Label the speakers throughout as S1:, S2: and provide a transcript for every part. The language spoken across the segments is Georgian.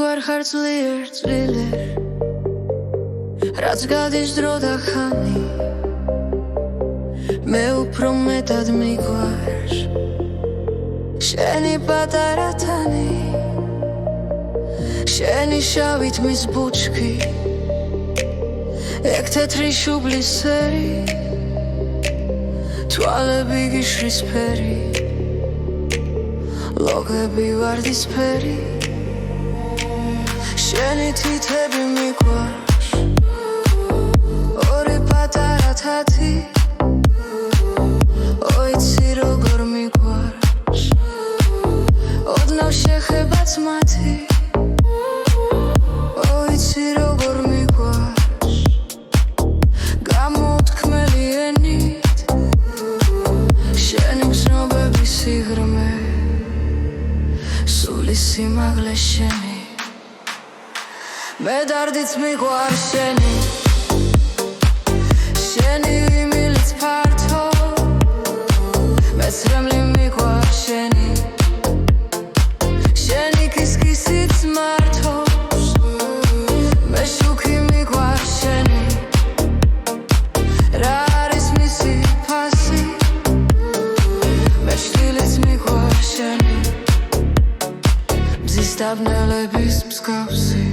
S1: მიგვარ ხარ ძლიერ რაც გადის დრო და ხანი მე უფრო მეტად მიგვარ შენი პატარა თანი შენი შავით მის ბუჩქი ეგ თეთრი შუბლის სერი თვალები გიშრის ფერი ლოგები ვარდისფერი შენი თითები მიგვარს ორი პატარა თათი ოიცი როგორ მიგვარს ოდნავ შეხებაც მათი ოიცი როგორ მიგვარს გამოუთქმელი ენით შენი გზნობების სიღრმე სული სიმაღლე შენი მე დარდიც მიგვარ შენი შენი იმილიც ფართო მე ცრემლი მიგვარ შენი შენი კისკისიც მართობს მე შუქი მიგვარ შენი რა არის მისი ფასი მე შვილიც მიგვარ შენი მზის დაბნელების მსგავსი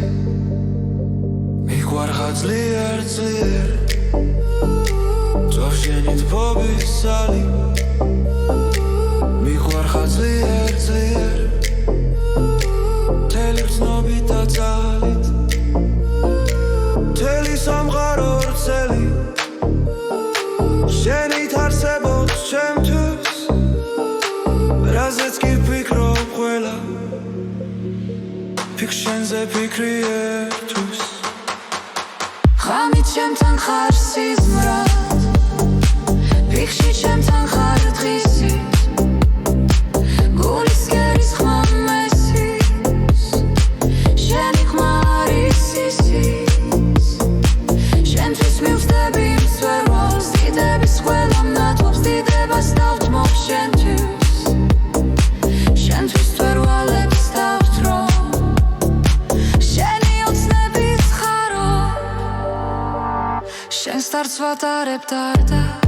S1: მიგვარ ხარ ძლიერ შენი თბობის სალი მიგვარ ხარ ძლიერ მთელი გრძნობით და ძალით მთელი სამყარო ვრცელი შენით არსებობს ჩემთვის რაზეც კი ვფიქრობ ყველა ფიქრ შენზე ფიქრი ერთვის ღამით ჩემთან ხარ სიზმრად ფიქრში ჩემთან ხარ დღისით გულის კერის ხმა მესის შენი ხმა არის ისის შენთვის მივსდები მსვერვალს დიდების ყველა მნათობს დიდებას დავთმობ შენთვის შენთვის მწვერვალებს დავთრო შენი ოცნების ხარო შენს დარდს ვატარებ დარდად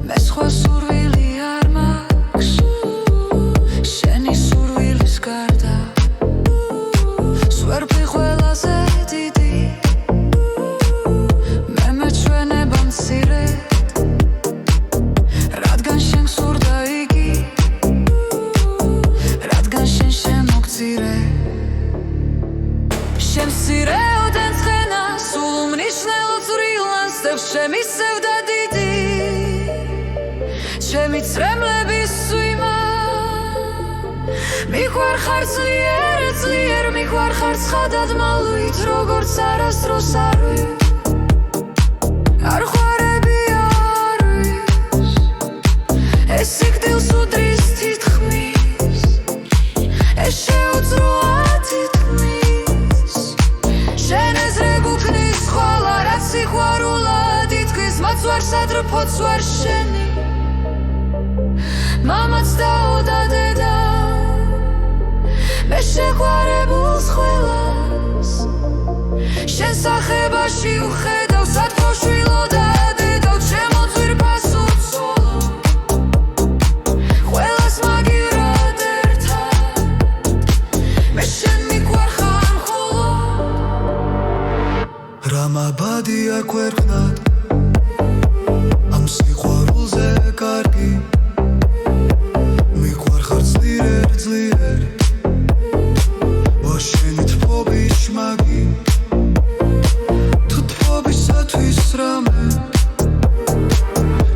S1: მე სხვა სურვილი არ მაქვს შენი სურვილის გარდა სვერფი ყველაზე დიდი მე მეჩვენება მცირედ რადგან შენ სურდა იგი რადგან შენ შემოგწირე შენ სირე ოდენ ცხენა სულ უმნიშვნელო წვრილანსებს შემისევ და დიდი ჩემი ცრემლების სვიმა მიგვარ ხარ ძლიერ მიგვარ ხარ ცხადად მალვით როგორც არასდროს არვი არ ხვარები არვის ეს სიკვდილს უდრის თითქმის ეს შეუძლოა თითქმის შენ ეზრე გუქნის ხოლა რაც სიყვარულად ითქვის მათ ვარ სადრფოც ვარ შენი მამაც დაო და დედა მე შეყვარებულს ყველას შენ სახებაში ვხედავ სათქო შვილო და დედავ ჩემო ძვირფას უცოლო ყველას მაგირად ერთად მე შენ მიგვარ ხარ მხოლოდ რა მაბადია ქვერხნად ამ სიყვარულზე კარგი ძლიერ შენი თბობის შმაგი თუ თბობისათვის რამე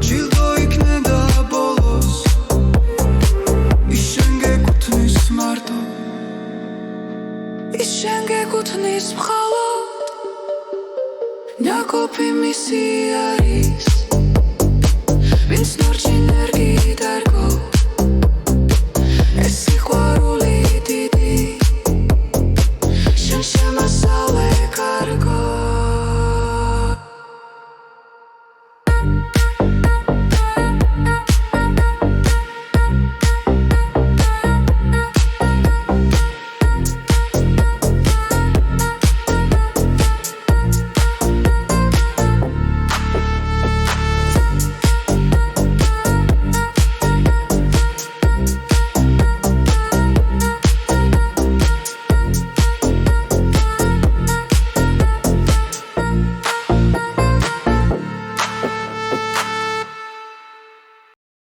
S1: ჯილდო იქნებდა ბოლოს ის შენ გეკუთვნის მარტო ის შენ გეკუთვნის მხოლოდ ნაკოფი მისი არის